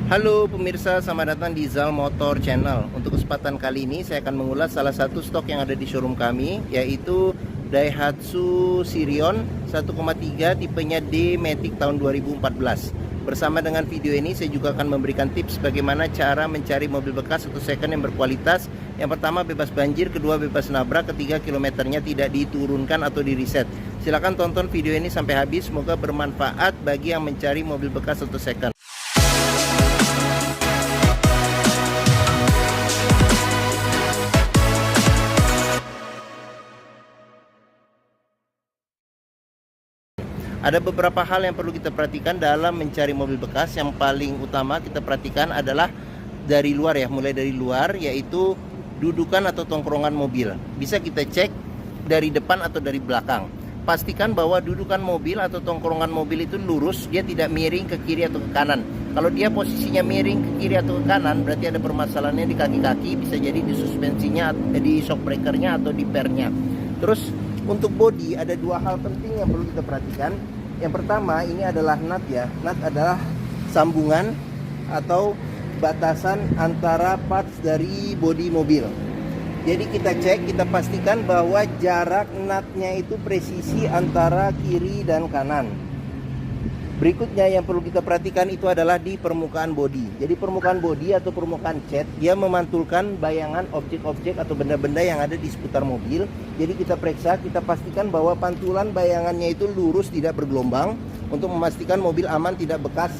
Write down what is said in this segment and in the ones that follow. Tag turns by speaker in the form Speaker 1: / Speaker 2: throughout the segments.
Speaker 1: Halo pemirsa, selamat datang di Zal Motor Channel. Untuk kesempatan kali ini saya akan mengulas salah satu stok yang ada di showroom kami, yaitu Daihatsu Sirion 1,3 tipenya D-Matic tahun 2014. Bersama dengan video ini saya juga akan memberikan tips bagaimana cara mencari mobil bekas atau second yang berkualitas. Yang pertama bebas banjir, kedua bebas nabrak, ketiga kilometernya tidak diturunkan atau di reset. Silahkan tonton video ini sampai habis, semoga bermanfaat bagi yang mencari mobil bekas atau second. Ada beberapa hal yang perlu kita perhatikan dalam mencari mobil bekas. Yang paling utama kita perhatikan adalah dari luar ya, mulai dari luar, yaitu dudukan atau tongkrongan mobil. Bisa kita cek dari depan atau dari belakang. Pastikan bahwa dudukan mobil atau tongkrongan mobil itu lurus, dia tidak miring ke kiri atau ke kanan. Kalau dia posisinya miring ke kiri atau ke kanan, berarti ada permasalahannya di kaki-kaki, bisa jadi di suspensinya, di shock breakernya atau di pernya. Terus untuk bodi ada dua hal penting yang perlu kita perhatikan. Yang pertama ini adalah nut ya. Nut adalah sambungan atau batasan antara parts dari bodi mobil. Jadi kita cek, kita pastikan bahwa jarak nutnya itu presisi antara kiri dan kanan. Berikutnya yang perlu kita perhatikan itu adalah di permukaan bodi. Jadi permukaan bodi atau permukaan cat, dia memantulkan bayangan objek-objek atau benda-benda yang ada di seputar mobil. Jadi kita periksa, kita pastikan bahwa pantulan bayangannya itu lurus, tidak bergelombang, untuk memastikan mobil aman, tidak bekas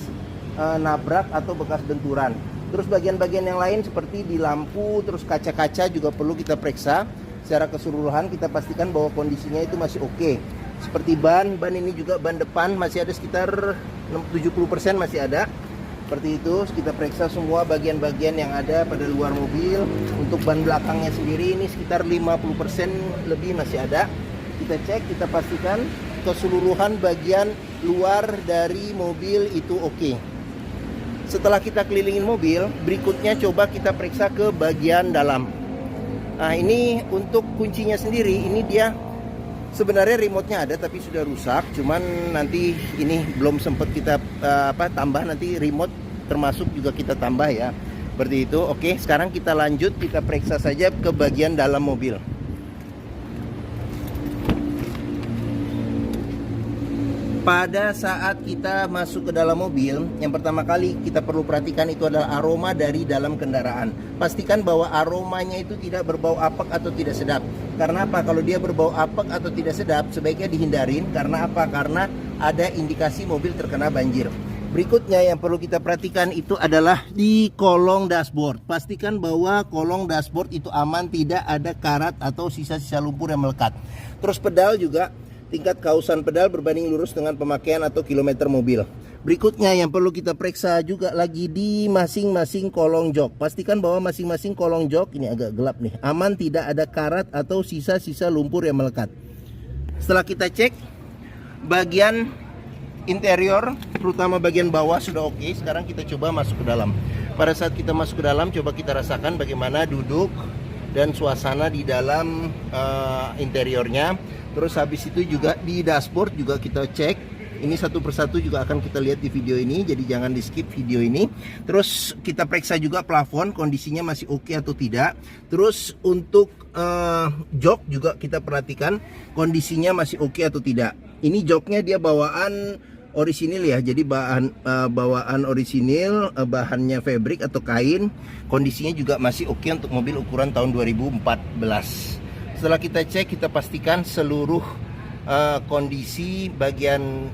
Speaker 1: nabrak atau bekas benturan. Terus bagian-bagian yang lain seperti di lampu, terus kaca-kaca juga perlu kita periksa. Secara keseluruhan kita pastikan bahwa kondisinya itu masih oke. Seperti ban ini juga ban depan masih ada sekitar 70% masih ada. Seperti itu, kita periksa semua bagian-bagian yang ada pada luar mobil. Untuk ban belakangnya sendiri ini sekitar 50% lebih masih ada. Kita cek, kita pastikan keseluruhan bagian luar dari mobil itu oke. Setelah kita kelilingin mobil, berikutnya coba kita periksa ke bagian dalam. Nah, ini untuk kuncinya sendiri, ini dia sebenarnya remote-nya ada tapi sudah rusak, cuman nanti ini belum sempat kita tambah, nanti remote termasuk juga kita tambah ya. Seperti itu. Oke, sekarang kita lanjut, kita periksa saja ke bagian dalam mobil. Pada saat kita masuk ke dalam mobil, yang pertama kali kita perlu perhatikan itu adalah aroma dari dalam kendaraan. Pastikan bahwa aromanya itu tidak berbau apek atau tidak sedap. Karena apa? Kalau dia berbau apek atau tidak sedap, sebaiknya dihindarin. Karena apa? Karena ada indikasi mobil terkena banjir. Berikutnya yang perlu kita perhatikan itu adalah di kolong dashboard. Pastikan bahwa kolong dashboard itu aman, tidak ada karat atau sisa-sisa lumpur yang melekat. Terus pedal juga, tingkat kausan pedal berbanding lurus dengan pemakaian atau kilometer mobil. Berikutnya yang perlu kita periksa juga lagi di masing-masing kolong jok. Pastikan bahwa masing-masing kolong jok, ini agak gelap nih, aman, tidak ada karat atau sisa-sisa lumpur yang melekat. Setelah kita cek bagian interior, terutama bagian bawah sudah oke. Sekarang kita coba masuk ke dalam. Pada saat kita masuk ke dalam, coba kita rasakan bagaimana duduk dan suasana di dalam interiornya. Terus habis itu juga di dashboard juga kita cek. Ini satu persatu juga akan kita lihat di video ini, jadi jangan di skip video ini. Terus kita periksa juga plafon, kondisinya masih oke atau tidak. Terus untuk jok juga kita perhatikan kondisinya masih oke atau tidak. Ini joknya dia bawaan orisinil ya, jadi bawaan orisinil, bahannya fabric atau kain. Kondisinya juga masih oke untuk mobil ukuran tahun 2014. Setelah kita cek, kita pastikan seluruh kondisi bagian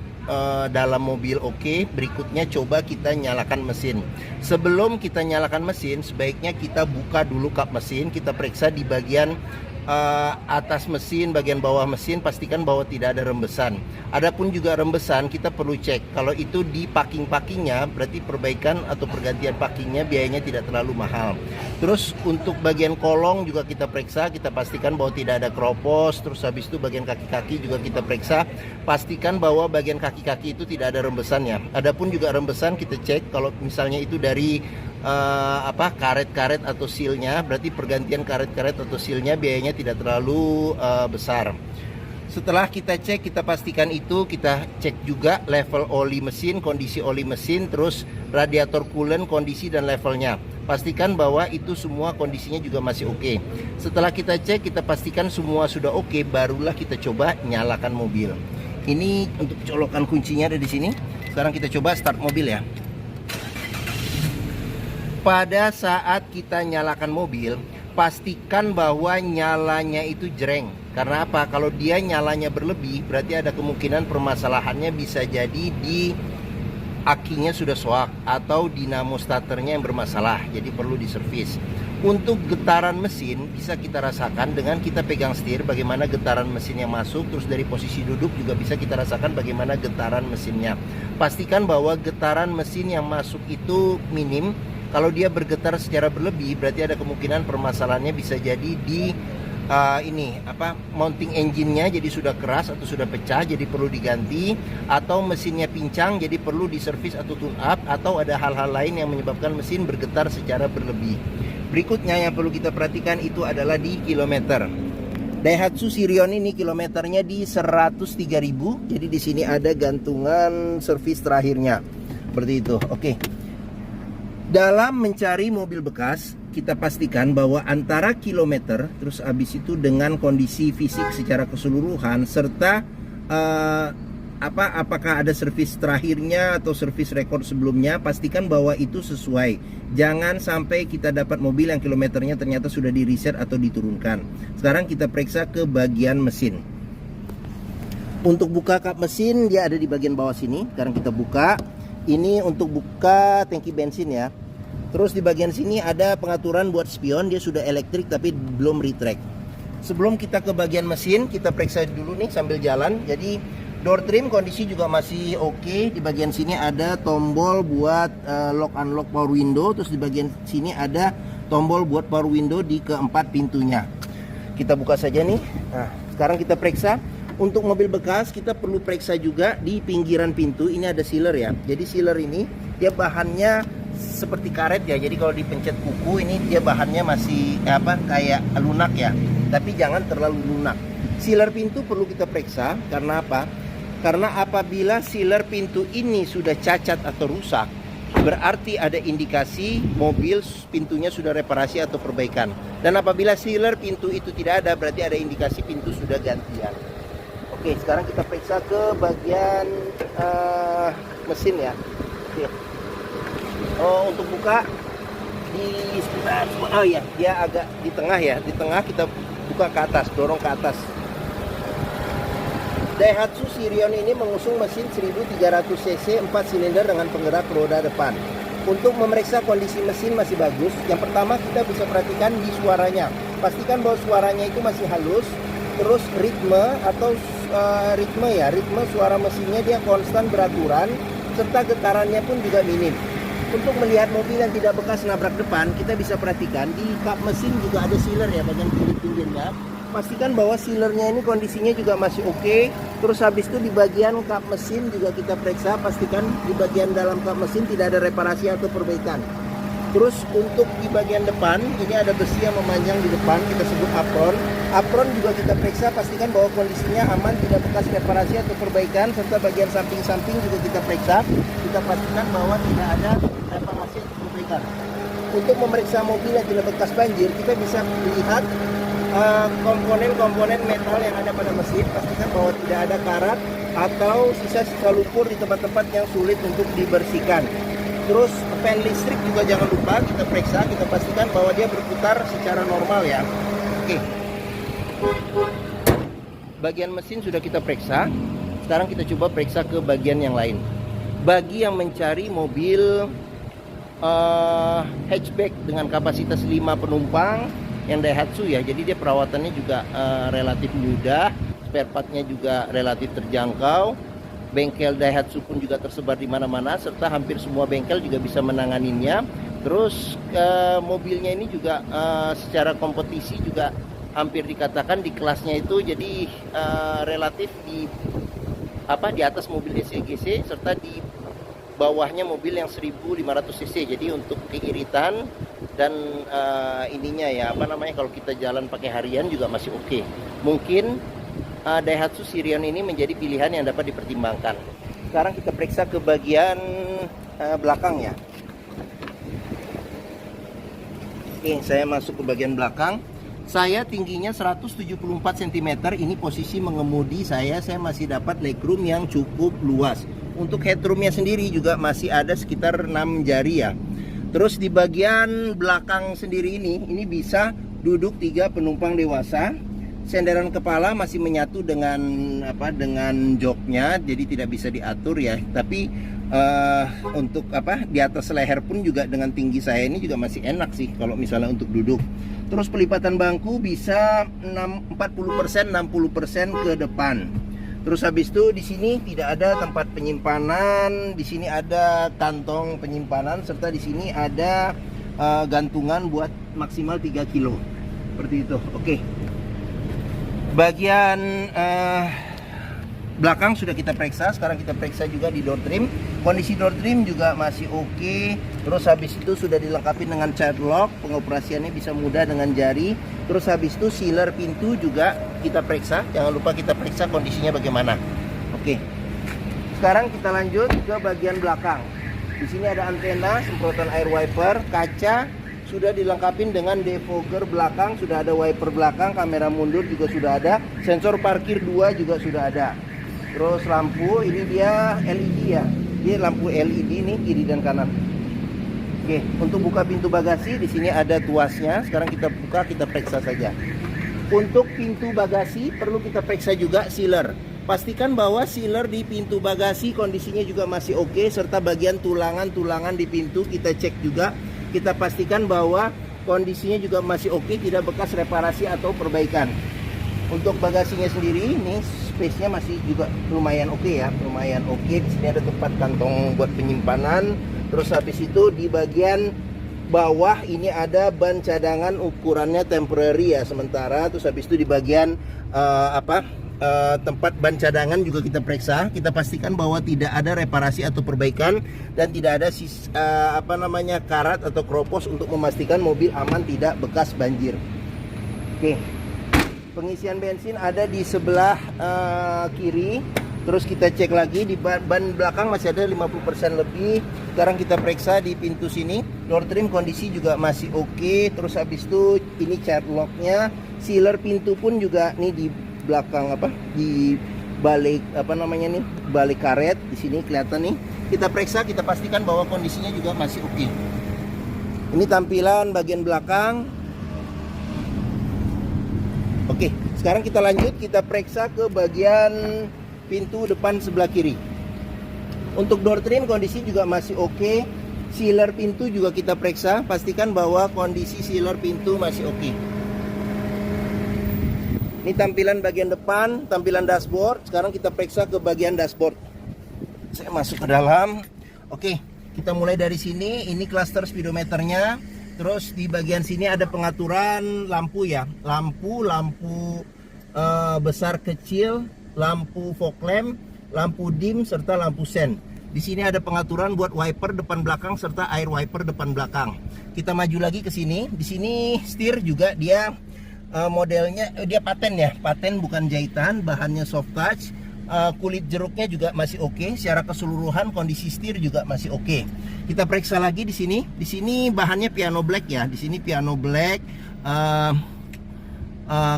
Speaker 1: dalam mobil oke. Berikutnya coba kita nyalakan mesin. Sebelum kita nyalakan mesin, sebaiknya kita buka dulu kap mesin. Kita periksa di bagian atas mesin, bagian bawah mesin, pastikan bahwa tidak ada rembesan. Adapun juga rembesan kita perlu cek. Kalau itu di packing-packingnya, berarti perbaikan atau pergantian packingnya biayanya tidak terlalu mahal. Terus untuk bagian kolong juga kita periksa, kita pastikan bahwa tidak ada keropos. Terus habis itu bagian kaki-kaki juga kita periksa, pastikan bahwa bagian kaki-kaki itu tidak ada rembesannya. Adapun juga rembesan kita cek, kalau misalnya itu dari karet-karet atau sealnya, berarti pergantian karet-karet atau sealnya biayanya tidak terlalu besar. Setelah kita cek, kita pastikan itu, kita cek juga level oli mesin, kondisi oli mesin, terus radiator coolant, kondisi dan levelnya. Pastikan bahwa itu semua kondisinya juga masih oke. Setelah kita cek, kita pastikan semua sudah oke, barulah kita coba nyalakan mobil. Ini untuk colokan kuncinya ada di sini. Sekarang kita coba start mobil ya. Pada saat kita nyalakan mobil, pastikan bahwa nyalanya itu jreng. Karena apa? Kalau dia nyalanya berlebih, berarti ada kemungkinan permasalahannya bisa jadi di akinya sudah soak atau dinamo starternya yang bermasalah, jadi perlu diservis. Untuk getaran mesin bisa kita rasakan dengan kita pegang setir, bagaimana getaran mesin yang masuk, terus dari posisi duduk juga bisa kita rasakan bagaimana getaran mesinnya. Pastikan bahwa getaran mesin yang masuk itu minim. Kalau dia bergetar secara berlebih, berarti ada kemungkinan permasalahannya bisa jadi di mounting engine-nya jadi sudah keras atau sudah pecah, jadi perlu diganti, atau mesinnya pincang jadi perlu diservis atau tune up, atau ada hal-hal lain yang menyebabkan mesin bergetar secara berlebih. Berikutnya yang perlu kita perhatikan itu adalah di kilometer. Daihatsu Sirion ini kilometernya di 103.000, jadi di sini ada gantungan servis terakhirnya. Seperti itu. Oke. Dalam mencari mobil bekas, kita pastikan bahwa antara kilometer, terus habis itu dengan kondisi fisik secara keseluruhan, serta apakah ada servis terakhirnya atau servis rekor sebelumnya, pastikan bahwa itu sesuai. Jangan sampai kita dapat mobil yang kilometernya ternyata sudah di reset atau diturunkan. Sekarang kita periksa ke bagian mesin. Untuk buka kap mesin, dia ada di bagian bawah sini. Sekarang kita buka. Ini untuk buka tangki bensin ya. Terus di bagian sini ada pengaturan buat spion, dia sudah elektrik tapi belum retract. Sebelum kita ke bagian mesin, kita periksa dulu nih sambil jalan. Jadi door trim kondisi juga masih oke. Di bagian sini ada tombol buat lock unlock power window. Terus di bagian sini ada tombol buat power window di keempat pintunya. Kita buka saja nih. Nah, sekarang kita periksa. Untuk mobil bekas kita perlu periksa juga di pinggiran pintu. Ini ada sealer ya. Jadi sealer ini dia bahannya seperti karet ya, jadi kalau dipencet kuku ini dia bahannya masih kayak lunak ya, tapi jangan terlalu lunak. Sealer pintu perlu kita periksa. Karena apa? Karena apabila sealer pintu ini sudah cacat atau rusak, berarti ada indikasi mobil pintunya sudah reparasi atau perbaikan. Dan apabila sealer pintu itu tidak ada, berarti ada indikasi pintu sudah gantian. Oke, sekarang kita periksa ke bagian mesin ya. Oke. Untuk buka dia agak di tengah ya. Di tengah kita buka ke atas, dorong ke atas. Daihatsu Sirion ini mengusung mesin 1300 cc 4 silinder dengan penggerak roda depan. Untuk memeriksa kondisi mesin masih bagus, yang pertama kita bisa perhatikan di suaranya. Pastikan bahwa suaranya itu masih halus. Terus ritme suara mesinnya dia konstan beraturan, serta getarannya pun juga minim. Untuk melihat mobil yang tidak bekas nabrak depan, kita bisa perhatikan di kap mesin juga ada sealer ya, bagian pinggir-pinggirnya. Pastikan bahwa sealernya ini kondisinya juga masih oke. Terus habis itu di bagian kap mesin juga kita periksa, pastikan di bagian dalam kap mesin tidak ada reparasi atau perbaikan. Terus untuk di bagian depan, ini ada besi yang memanjang di depan, kita sebut apron. Apron juga kita periksa, pastikan bahwa kondisinya aman, tidak bekas reparasi atau perbaikan. Serta bagian samping-samping juga kita periksa, kita pastikan bahwa tidak ada reparasi atau perbaikan. Untuk memeriksa mobil yang tidak bekas banjir, kita bisa melihat komponen-komponen metal yang ada pada mesin. Pastikan bahwa tidak ada karat atau sisa-sisa lumpur di tempat-tempat yang sulit untuk dibersihkan. Terus fan listrik juga jangan lupa kita periksa, kita pastikan bahwa dia berputar secara normal ya. Oke. Bagian mesin sudah kita periksa. Sekarang kita coba periksa ke bagian yang lain. Bagi yang mencari mobil hatchback dengan kapasitas 5 penumpang yang Daihatsu ya, jadi dia perawatannya juga relatif mudah, spare partnya juga relatif terjangkau. Bengkel Daihatsu pun juga tersebar di mana-mana, serta hampir semua bengkel juga bisa menanganinya. Terus mobilnya ini juga secara kompetisi juga hampir dikatakan di kelasnya itu, jadi relatif di atas mobil SEGC, serta di bawahnya mobil yang 1500 cc. Jadi untuk keiritan dan ininya ya kalau kita jalan pakai harian juga masih oke. Mungkin Daihatsu Sirion ini menjadi pilihan yang dapat dipertimbangkan. Sekarang kita periksa ke bagian belakang ya. Oke, saya masuk ke bagian belakang. Saya tingginya 174 cm. Ini posisi mengemudi saya masih dapat legroom yang cukup luas. Untuk headroomnya sendiri juga masih ada sekitar 6 jari ya. Terus di bagian belakang sendiri ini bisa duduk 3 penumpang dewasa. Senderan kepala masih menyatu dengan dengan joknya, jadi tidak bisa diatur ya. Tapi untuk di atas leher pun juga dengan tinggi saya ini juga masih enak sih kalau misalnya untuk duduk. Terus pelipatan bangku bisa 40% 60% ke depan. Terus habis itu di sini tidak ada tempat penyimpanan, di sini ada kantong penyimpanan, serta di sini ada gantungan buat maksimal 3 kilo. Seperti itu. Oke. Bagian belakang sudah kita periksa. Sekarang kita periksa juga di door trim. Kondisi door trim juga masih oke. Terus habis itu sudah dilengkapi dengan child lock. Pengoperasiannya bisa mudah dengan jari. Terus habis itu sealer pintu juga kita periksa. Jangan lupa kita periksa kondisinya bagaimana. Oke. Sekarang kita lanjut ke bagian belakang. Di sini ada antena, semprotan air wiper, kaca sudah dilengkapi dengan defogger belakang, sudah ada wiper belakang, kamera mundur juga sudah ada, sensor parkir 2 juga sudah ada. Terus lampu ini dia LED ya, dia lampu LED nih kiri dan kanan. Oke, untuk buka pintu bagasi di sini ada tuasnya. Sekarang kita buka, kita periksa saja. Untuk pintu bagasi perlu kita periksa juga sealer. Pastikan bahwa sealer di pintu bagasi kondisinya juga masih oke, serta bagian tulangan-tulangan di pintu kita cek juga. Kita pastikan bahwa kondisinya juga masih oke, tidak bekas reparasi atau perbaikan. Untuk bagasinya sendiri ini space-nya masih juga lumayan oke ya, lumayan oke. Di sini ada tempat kantong buat penyimpanan. Terus habis itu di bagian bawah ini ada ban cadangan, ukurannya temporary ya, sementara. Terus habis itu di bagian tempat ban cadangan juga kita periksa. Kita pastikan bahwa tidak ada reparasi atau perbaikan dan tidak ada karat atau kropos, untuk memastikan mobil aman tidak bekas banjir. Oke. Pengisian bensin ada di sebelah kiri. Terus kita cek lagi di ban belakang masih ada 50% lebih. Sekarang kita periksa di pintu sini. Door trim kondisi juga masih oke. Terus habis itu ini child locknya, sealer pintu pun juga nih di belakang di balik balik karet di sini kelihatan nih. Kita periksa, kita pastikan bahwa kondisinya juga masih oke. Ini tampilan bagian belakang. Oke, sekarang kita lanjut, kita periksa ke bagian pintu depan sebelah kiri. Untuk door trim kondisi juga masih oke. Sealer pintu juga kita periksa, pastikan bahwa kondisi sealer pintu masih oke. Ini tampilan bagian depan, tampilan dashboard. Sekarang kita periksa ke bagian dashboard. Saya masuk ke dalam. Oke, kita mulai dari sini. Ini cluster speedometernya. Terus di bagian sini ada pengaturan lampu ya. Lampu besar kecil, lampu fog lamp, lampu dim, serta lampu sen. Di sini ada pengaturan buat wiper depan belakang serta air wiper depan belakang. Kita maju lagi ke sini. Di sini setir juga dia modelnya dia paten ya, paten bukan jahitan, bahannya soft touch. Kulit jeruknya juga masih oke. Secara keseluruhan kondisi setir juga masih oke. Kita periksa lagi di sini. Di sini bahannya piano black ya. Di sini piano black.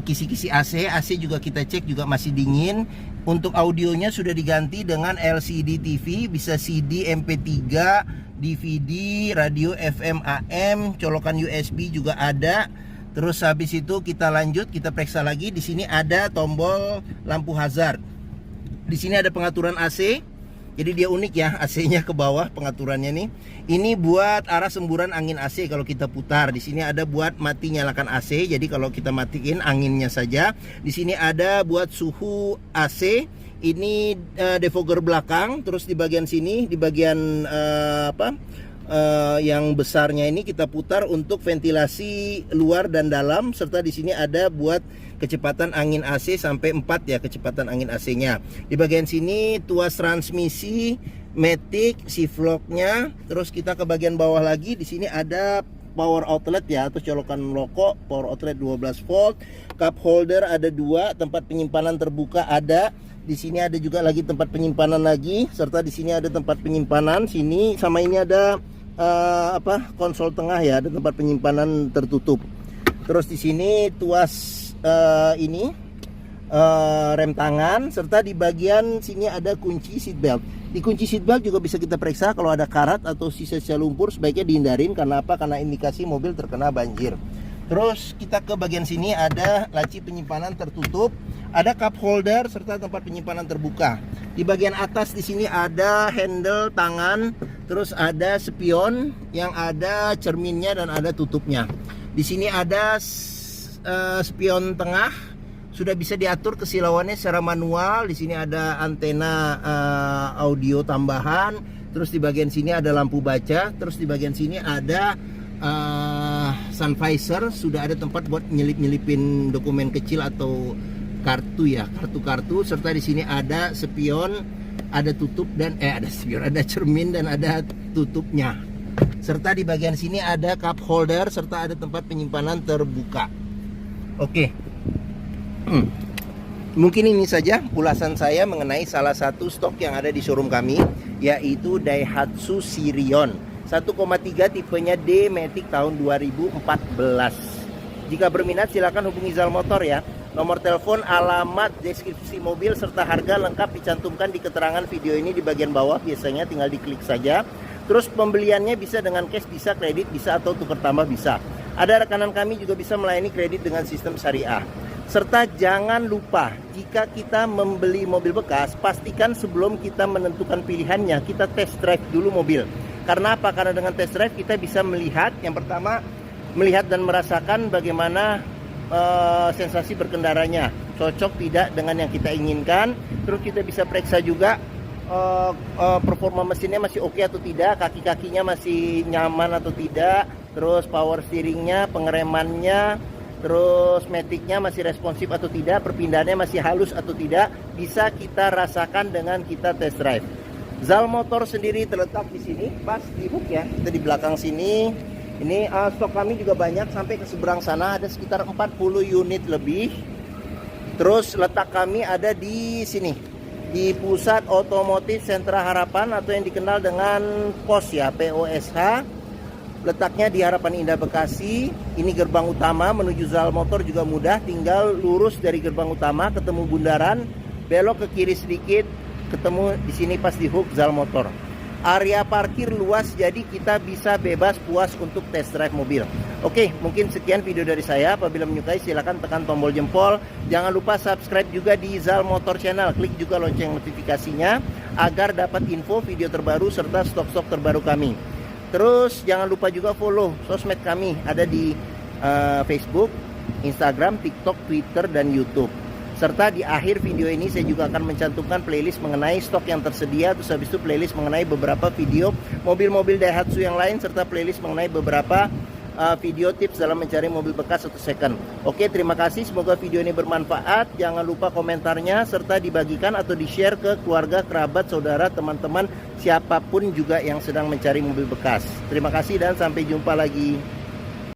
Speaker 1: Kisi-kisi AC juga kita cek juga masih dingin. Untuk audionya sudah diganti dengan LCD TV, bisa CD, MP3, DVD, radio FM AM, colokan USB juga ada. Terus habis itu kita lanjut, kita periksa lagi. Di sini ada tombol lampu hazard. Di sini ada pengaturan AC. Jadi dia unik ya, AC-nya ke bawah pengaturannya nih. Ini buat arah semburan angin AC kalau kita putar. Di sini ada buat mati nyalakan AC. Jadi kalau kita matiin anginnya saja. Di sini ada buat suhu AC. Ini defogger belakang. Terus di bagian sini, di bagian yang besarnya ini kita putar untuk ventilasi luar dan dalam, serta di sini ada buat kecepatan angin AC sampai 4 ya, kecepatan angin AC-nya. Di bagian sini tuas transmisi, matic, shift lock-nya. Terus kita ke bagian bawah lagi, di sini ada power outlet ya, atau colokan rokok, power outlet 12 volt. Cup holder ada 2, tempat penyimpanan terbuka ada. Di sini ada juga lagi tempat penyimpanan lagi, serta di sini ada tempat penyimpanan. Sini sama ini ada konsol tengah ya, ada tempat penyimpanan tertutup. Terus di sini tuas rem tangan, serta di bagian sini ada kunci seat belt. Di kunci seat belt juga bisa kita periksa kalau ada karat atau sisa-sisa lumpur, sebaiknya dihindarin. Karena apa? Karena indikasi mobil terkena banjir. Terus kita ke bagian sini ada laci penyimpanan tertutup, ada cup holder serta tempat penyimpanan terbuka. Di bagian atas di sini ada handle tangan, terus ada spion yang ada cerminnya dan ada tutupnya. Di sini ada spion tengah, sudah bisa diatur kesilauannya secara manual. Di sini ada antena audio tambahan. Terus di bagian sini ada lampu baca. Terus di bagian sini ada sun visor. Sudah ada tempat buat nyelip-nyelipin dokumen kecil atau kartu ya, kartu-kartu. Serta di sini ada spion, ada tutup dan ada spion, ada cermin dan ada tutupnya. Serta di bagian sini ada cup holder serta ada tempat penyimpanan terbuka. Oke. Mungkin ini saja ulasan saya mengenai salah satu stok yang ada di showroom kami, yaitu Daihatsu Sirion 1,3 tipenya D-Matic tahun 2014. Jika berminat silakan hubungi Zal Motor ya. Nomor telepon, alamat, deskripsi mobil serta harga lengkap dicantumkan di keterangan video ini di bagian bawah. Biasanya tinggal diklik saja. Terus pembeliannya bisa dengan cash, bisa kredit, bisa atau tukar tambah bisa. Ada rekanan kami juga bisa melayani kredit dengan sistem syariah. Serta jangan lupa, jika kita membeli mobil bekas, pastikan sebelum kita menentukan pilihannya, kita test drive dulu mobil. Karena apa? Karena dengan test drive kita bisa melihat, yang pertama, melihat dan merasakan bagaimana sensasi berkendaranya, cocok tidak dengan yang kita inginkan. Terus kita bisa periksa juga performa mesinnya masih oke atau tidak, kaki-kakinya masih nyaman atau tidak, terus power steeringnya, pengeremannya, terus maticnya masih responsif atau tidak, perpindahannya masih halus atau tidak, bisa kita rasakan dengan kita test drive. Zal Motor sendiri terletak di sini, pas di hook ya, kita di belakang sini. Ini stok kami juga banyak, sampai ke seberang sana ada sekitar 40 unit lebih. Terus letak kami ada di sini, di Pusat Otomotif Sentra Harapan atau yang dikenal dengan POS ya, POSH. Letaknya di Harapan Indah Bekasi. Ini gerbang utama menuju Zal Motor juga mudah, tinggal lurus dari gerbang utama ketemu bundaran, belok ke kiri sedikit, ketemu di sini pas di hook Zal Motor. Area parkir luas, jadi kita bisa bebas puas untuk test drive mobil. Oke, mungkin sekian video dari saya. Apabila menyukai silahkan tekan tombol jempol. Jangan lupa subscribe juga di Zal Motor Channel. Klik juga lonceng notifikasinya agar dapat info video terbaru serta stok-stok terbaru kami. Terus jangan lupa juga follow sosmed kami, ada di Facebook, Instagram, TikTok, Twitter, dan YouTube. Serta di akhir video ini saya juga akan mencantumkan playlist mengenai stok yang tersedia. Terus habis itu playlist mengenai beberapa video mobil-mobil Daihatsu yang lain, serta playlist mengenai beberapa video tips dalam mencari mobil bekas atau second. Oke, terima kasih, semoga video ini bermanfaat. Jangan lupa komentarnya serta dibagikan atau di-share ke keluarga, kerabat, saudara, teman-teman, siapapun juga yang sedang mencari mobil bekas. Terima kasih dan sampai jumpa lagi.